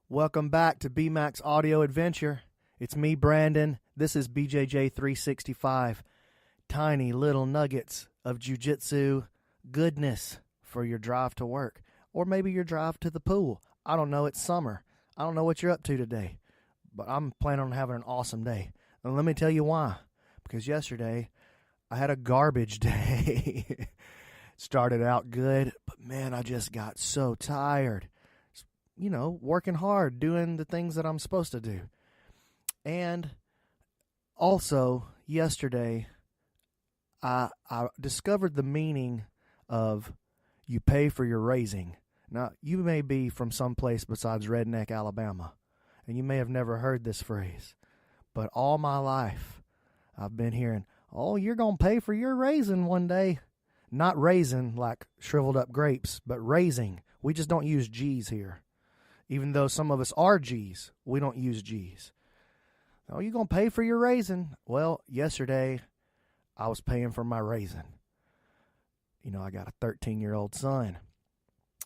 Welcome back to BMAX Audio Adventure. It's me, Brandon. This is BJJ365. Tiny little nuggets of jiu-jitsu goodness for your drive to work. Or maybe your drive to the pool. I don't know, it's summer. I don't know what you're up to today. But I'm planning on having an awesome day. And let me tell you why. Because yesterday, I had a garbage day. Started out good, but man, I just got so tired. You know, working hard, doing the things that I'm supposed to do. And also, yesterday, I discovered the meaning of you pay for your raising. Now, you may be from someplace besides Redneck, Alabama, and you may have never heard this phrase. But all my life, I've been hearing, oh, you're going to pay for your raisin one day. Not raisin like shriveled up grapes, but raising. We just don't use G's here. Even though some of us are G's, we don't use G's. Oh, you going to pay for your raisin? Well, yesterday, I was paying for my raisin. You know, I got a 13-year-old son.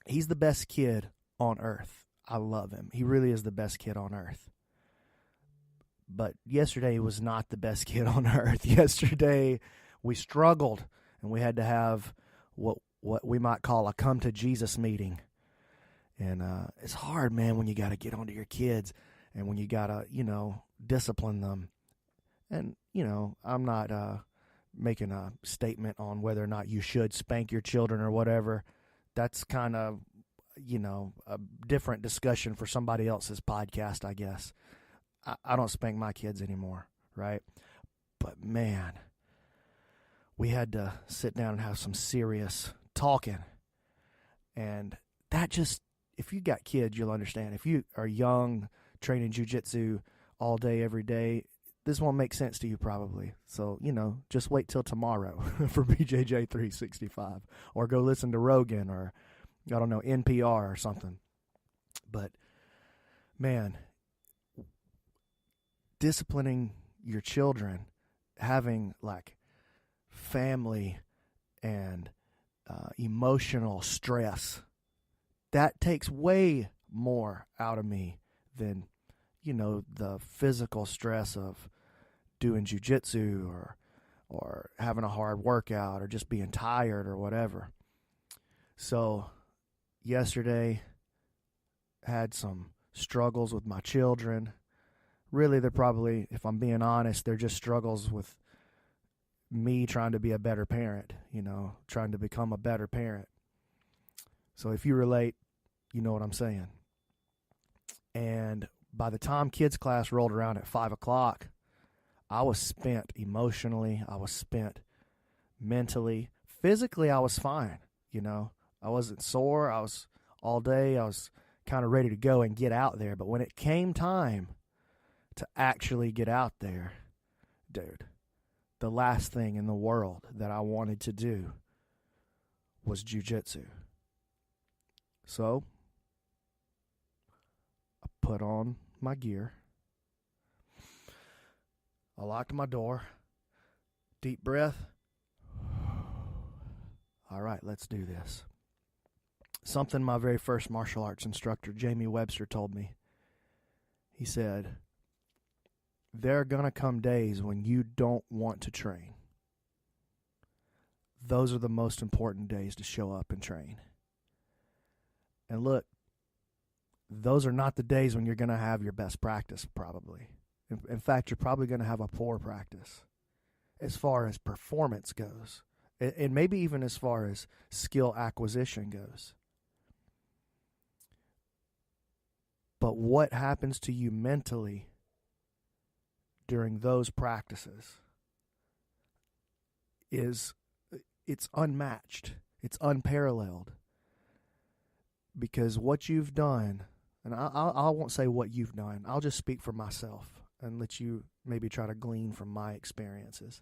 He's the best kid on earth. I love him. He really is the best kid on earth. But yesterday was not the best kid on earth. Yesterday, we struggled, and we had to have what we might call a come to Jesus meeting. And it's hard, man, when you got to get onto your kids and when you got to, discipline them. And, I'm not making a statement on whether or not you should spank your children or whatever. That's kind of, a different discussion for somebody else's podcast, I guess. I don't spank my kids anymore, right? But, man, we had to sit down and have some serious talking. And that just... If you got kids, you'll understand. If you are young, training jiu-jitsu all day, every day, this won't make sense to you probably. So, just wait till tomorrow for BJJ365. Or go listen to Rogan or, I don't know, NPR or something. But, man, disciplining your children, having, family and emotional stress, that takes way more out of me than, the physical stress of doing jiu-jitsu or having a hard workout or just being tired or whatever. So yesterday, had some struggles with my children. Really, they're probably, if I'm being honest, they're just struggles with me trying to be a better parent, trying to become a better parent. So if you relate, you know what I'm saying. And by the time kids class rolled around at 5 o'clock, I was spent emotionally. I was spent mentally. Physically, I was fine. I wasn't sore. I was all day. I was kind of ready to go and get out there. But when it came time to actually get out there, dude, the last thing in the world that I wanted to do was jiu-jitsu. So, I put on my gear. I locked my door. Deep breath. All right, let's do this. Something my very first martial arts instructor, Jamie Webster, told me. He said, there are going to come days when you don't want to train. Those are the most important days to show up and train. And look, those are not the days when you're going to have your best practice, probably. In fact, you're probably going to have a poor practice as far as performance goes, and maybe even as far as skill acquisition goes. But what happens to you mentally during those practices it's unmatched. It's unparalleled. Because what you've done, and I won't say what you've done, I'll just speak for myself and let you maybe try to glean from my experiences.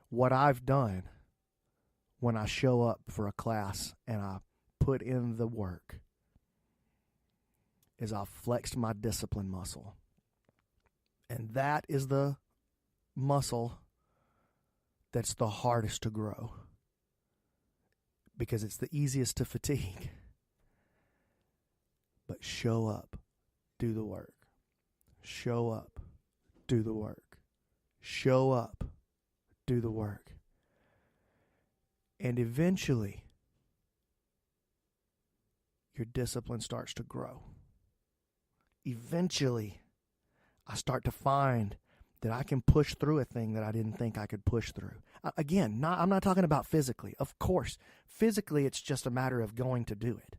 What I've done when I show up for a class and I put in the work is I've flexed my discipline muscle. And that is the muscle that's the hardest to grow because it's the easiest to fatigue. But show up, do the work. Show up, do the work. Show up, do the work. And eventually, your discipline starts to grow. Eventually, I start to find that I can push through a thing that I didn't think I could push through. Again, I'm not talking about physically. Of course, physically it's just a matter of going to do it.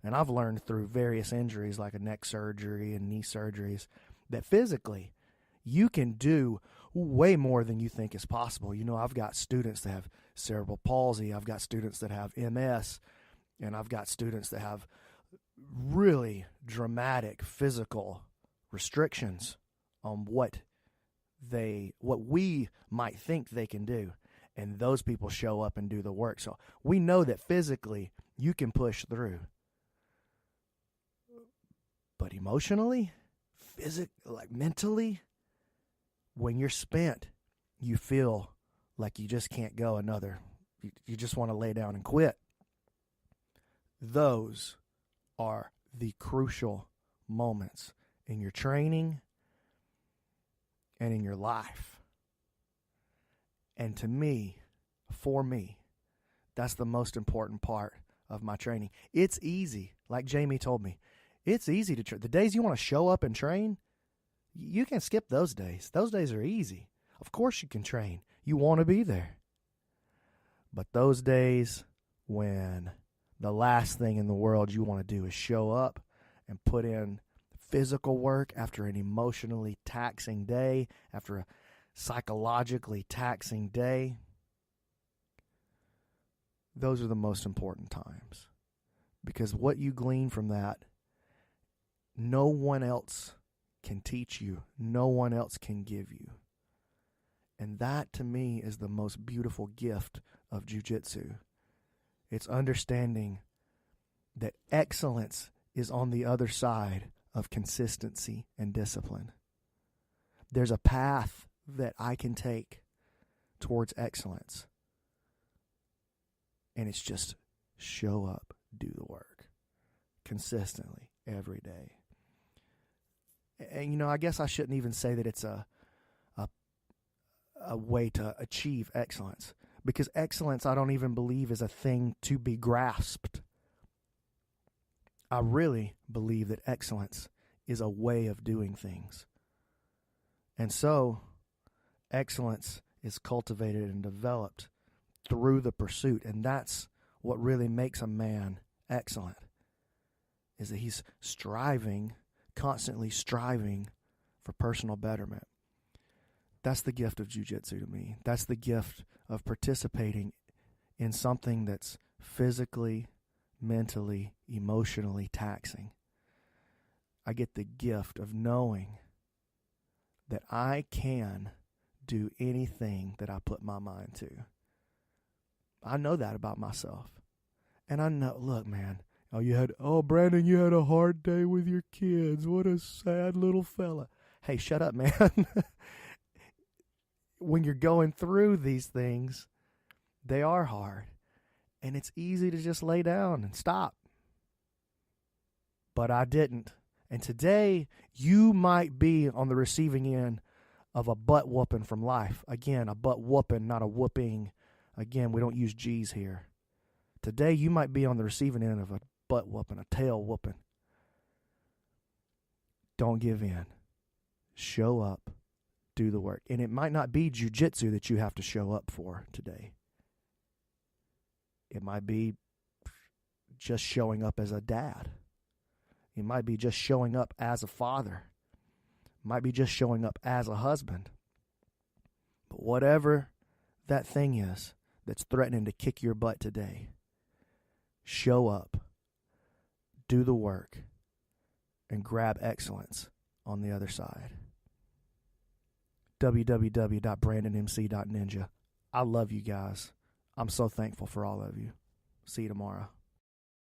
And I've learned through various injuries like a neck surgery and knee surgeries that physically you can do way more than you think is possible. I've got students that have cerebral palsy. I've got students that have MS. And I've got students that have really dramatic physical restrictions on what we might think they can do. And those people show up and do the work. So we know that physically you can push through. But emotionally, mentally, when you're spent, you feel like you just can't go another. You just want to lay down and quit. Those are the crucial moments in your training and in your life. And for me, that's the most important part of my training. It's easy, like Jamie told me. It's easy to train. The days you want to show up and train, you can skip those days. Those days are easy. Of course you can train. You want to be there. But those days when the last thing in the world you want to do is show up and put in physical work after an emotionally taxing day, after a psychologically taxing day, those are the most important times. Because what you glean from that, no one else can teach you. No one else can give you. And that, to me, is the most beautiful gift of jiu-jitsu. It's understanding that excellence is on the other side of consistency and discipline. There's a path that I can take towards excellence. And it's just show up, do the work consistently every day. And, I guess I shouldn't even say that it's a way to achieve excellence, because excellence I don't even believe is a thing to be grasped. I really believe that excellence is a way of doing things. And so, excellence is cultivated and developed through the pursuit. And that's what really makes a man excellent, is that he's constantly striving for personal betterment. That's the gift of jiu-jitsu to me. That's the gift of participating in something that's physically, mentally, emotionally taxing. I get the gift of knowing that I can do anything that I put my mind to. I know that about myself. And I know, look, man, Brandon, you had a hard day with your kids. What a sad little fella. Hey, shut up, man. When you're going through these things, they are hard. And it's easy to just lay down and stop. But I didn't. And today, you might be on the receiving end of a butt whooping from life. Again, a butt whooping, not a whooping. Again, we don't use G's here. Today, you might be on the receiving end of a butt whooping, a tail whooping. Don't give in. Show up. Do the work. And it might not be jiu-jitsu that you have to show up for today. It might be just showing up as a dad. It might be just showing up as a father. It might be just showing up as a husband. But whatever that thing is that's threatening to kick your butt today, show up, do the work, and grab excellence on the other side. www.brandonmc.ninja. I love you guys. I'm so thankful for all of you. See you tomorrow.